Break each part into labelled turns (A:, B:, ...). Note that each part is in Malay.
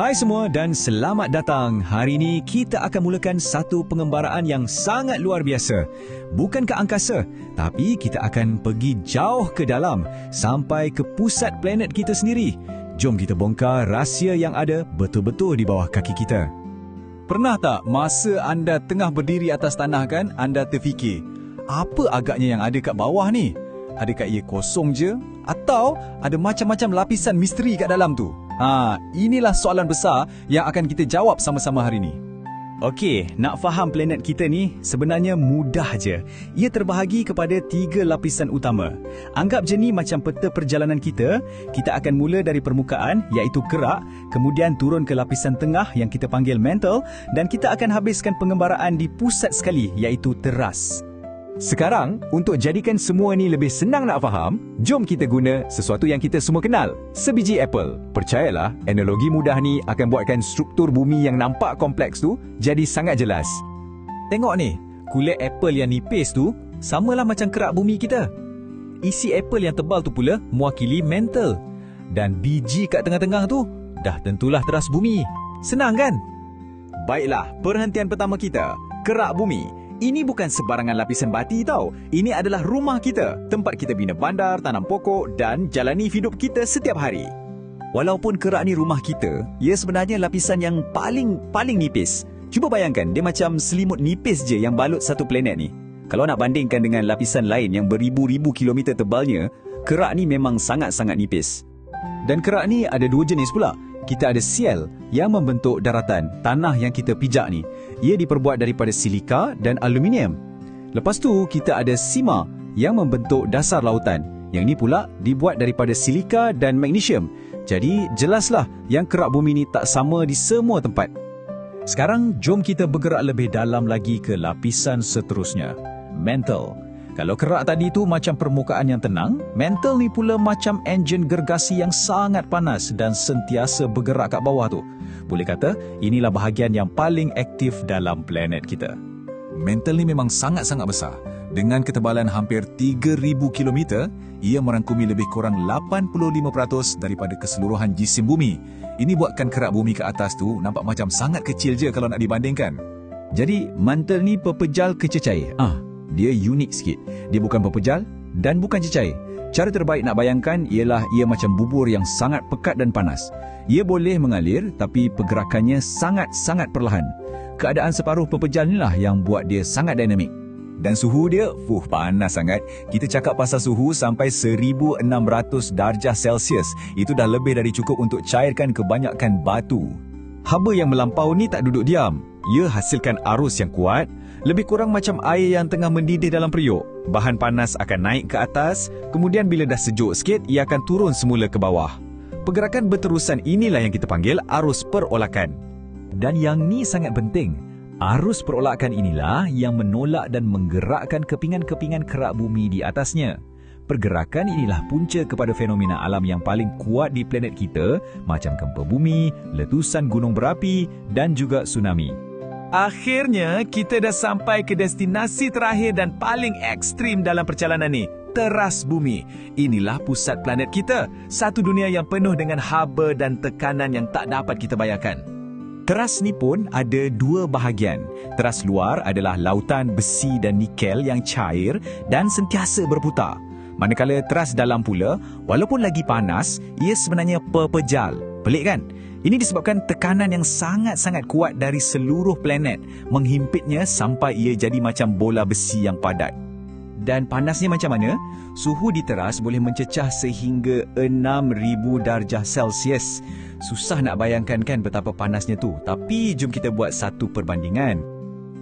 A: Hai semua dan selamat datang. Hari ini kita akan mulakan satu pengembaraan yang sangat luar biasa. Bukan ke angkasa, tapi kita akan pergi jauh ke dalam sampai ke pusat planet kita sendiri. Jom kita bongkar rahsia yang ada betul-betul di bawah kaki kita.
B: Pernah tak masa anda tengah berdiri atas tanah kan, anda terfikir, apa agaknya yang ada kat bawah ni? Adakah ia kosong je? Atau ada macam-macam lapisan misteri kat dalam tu? Inilah soalan besar yang akan kita jawab sama-sama hari ni.
A: Okey, nak faham planet kita ni sebenarnya mudah je. Ia terbahagi kepada 3 lapisan utama. Anggap je ni macam peta perjalanan kita. Kita akan mula dari permukaan iaitu kerak, kemudian turun ke lapisan tengah yang kita panggil mantle dan kita akan habiskan pengembaraan di pusat sekali iaitu teras. Sekarang, untuk jadikan semua ni lebih senang nak faham, jom kita guna sesuatu yang kita semua kenal, sebiji apple. Percayalah, analogi mudah ni akan buatkan struktur bumi yang nampak kompleks tu jadi sangat jelas.
B: Tengok ni, kulit apple yang nipis tu samalah macam kerak bumi kita. Isi apple yang tebal tu pula mewakili mantle. Dan biji kat tengah-tengah tu dah tentulah teras bumi. Senang kan?
A: Baiklah, perhentian pertama kita, kerak bumi. Ini bukan sebarangan lapisan bati tau. Ini adalah rumah kita, tempat kita bina bandar, tanam pokok dan jalani hidup kita setiap hari. Walaupun kerak ni rumah kita, ia sebenarnya lapisan yang paling nipis. Cuba bayangkan, dia macam selimut nipis je yang balut satu planet ni. Kalau nak bandingkan dengan lapisan lain yang beribu-ribu kilometer tebalnya, kerak ni memang sangat-sangat nipis. Dan kerak ni ada 2 jenis pula. Kita ada sial yang membentuk daratan, tanah yang kita pijak ni. Ia diperbuat daripada silika dan aluminium. Lepas tu, kita ada sima yang membentuk dasar lautan. Yang ni pula dibuat daripada silika dan magnesium. Jadi, jelaslah yang kerak bumi ni tak sama di semua tempat. Sekarang, jom kita bergerak lebih dalam lagi ke lapisan seterusnya. Mantle. Kalau kerak tadi tu macam permukaan yang tenang, mantle ni pula macam enjin gergasi yang sangat panas dan sentiasa bergerak kat bawah tu. Boleh kata, inilah bahagian yang paling aktif dalam planet kita.
B: Mantle ni memang sangat-sangat besar. Dengan ketebalan hampir 3,000 km, ia merangkumi lebih kurang 85% daripada keseluruhan jisim bumi. Ini buatkan kerak bumi ke atas tu nampak macam sangat kecil je kalau nak dibandingkan.
A: Jadi, mantle ni pepejal ke cecair? Dia unik sikit. Dia bukan pepejal dan bukan cecair. Cara terbaik nak bayangkan ialah ia macam bubur yang sangat pekat dan panas. Ia boleh mengalir tapi pergerakannya sangat-sangat perlahan. Keadaan separuh pepejal inilah yang buat dia sangat dinamik. Dan suhu dia, panas sangat. Kita cakap pasal suhu sampai 1,600 darjah Celsius. Itu dah lebih dari cukup untuk cairkan kebanyakan batu. Haba yang melampau ni tak duduk diam. Ia hasilkan arus yang kuat, lebih kurang macam air yang tengah mendidih dalam periuk. Bahan panas akan naik ke atas, kemudian bila dah sejuk sikit, ia akan turun semula ke bawah. Pergerakan berterusan inilah yang kita panggil arus perolakan. Dan yang ni sangat penting. Arus perolakan inilah yang menolak dan menggerakkan kepingan-kepingan kerak bumi di atasnya. Pergerakan inilah punca kepada fenomena alam yang paling kuat di planet kita, macam gempa bumi, letusan gunung berapi dan juga tsunami. Akhirnya, kita dah sampai ke destinasi terakhir dan paling ekstrim dalam perjalanan ni, teras bumi. Inilah pusat planet kita, satu dunia yang penuh dengan haba dan tekanan yang tak dapat kita bayangkan. Teras ni pun ada 2 bahagian. Teras luar adalah lautan besi dan nikel yang cair dan sentiasa berputar. Manakala teras dalam pula, walaupun lagi panas, ia sebenarnya pepejal. Pelik kan? Ini disebabkan tekanan yang sangat-sangat kuat dari seluruh planet menghimpitnya sampai ia jadi macam bola besi yang padat. Dan panasnya macam mana? Suhu di teras boleh mencecah sehingga 6,000 darjah Celsius. Susah nak bayangkan kan betapa panasnya tu. Tapi jom kita buat satu perbandingan.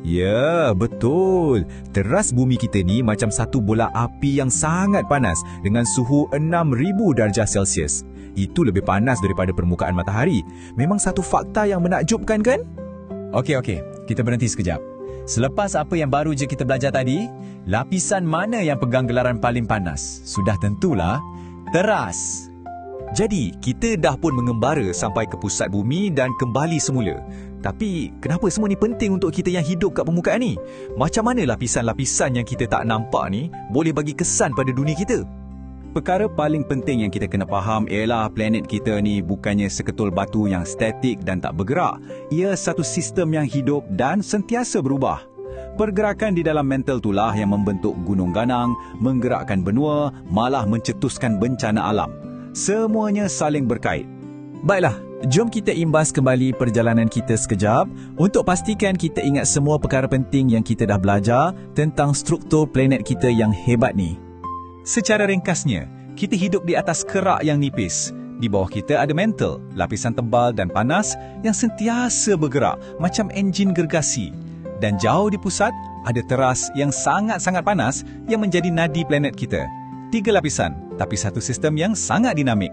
A: Ya, betul. Teras bumi kita ni macam satu bola api yang sangat panas dengan suhu 6,000 darjah Celsius. Itu lebih panas daripada permukaan matahari. Memang satu fakta yang menakjubkan kan? Okey, kita berhenti sekejap. Selepas apa yang baru je kita belajar tadi, lapisan mana yang pegang gelaran paling panas? Sudah tentulah teras. Jadi, kita dah pun mengembara sampai ke pusat bumi dan kembali semula. Tapi, kenapa semua ni penting untuk kita yang hidup kat permukaan ni? Macam mana lapisan-lapisan yang kita tak nampak ni boleh bagi kesan pada dunia kita?
B: perkara paling penting yang kita kena faham ialah planet kita ni bukannya seketul batu yang statik dan tak bergerak. Ia satu sistem yang hidup dan sentiasa berubah. Pergerakan di dalam mental itulah yang membentuk gunung ganang, menggerakkan benua, malah mencetuskan bencana alam. Semuanya saling berkait.
A: Baiklah, jom kita imbas kembali perjalanan kita sekejap untuk pastikan kita ingat semua perkara penting yang kita dah belajar tentang struktur planet kita yang hebat ni.
B: Secara ringkasnya, kita hidup di atas kerak yang nipis. Di bawah kita ada mantle, lapisan tebal dan panas yang sentiasa bergerak macam enjin gergasi. Dan jauh di pusat, ada teras yang sangat-sangat panas yang menjadi nadi planet kita. 3 lapisan, tapi satu sistem yang sangat dinamik.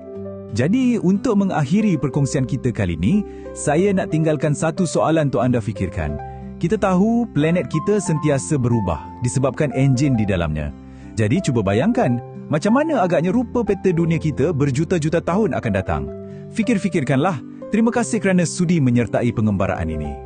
A: Jadi, untuk mengakhiri perkongsian kita kali ini, saya nak tinggalkan satu soalan untuk anda fikirkan. Kita tahu planet kita sentiasa berubah disebabkan enjin di dalamnya. Jadi, cuba bayangkan, macam mana agaknya rupa peta dunia kita berjuta-juta tahun akan datang. Fikir-fikirkanlah. Terima kasih kerana sudi menyertai pengembaraan ini.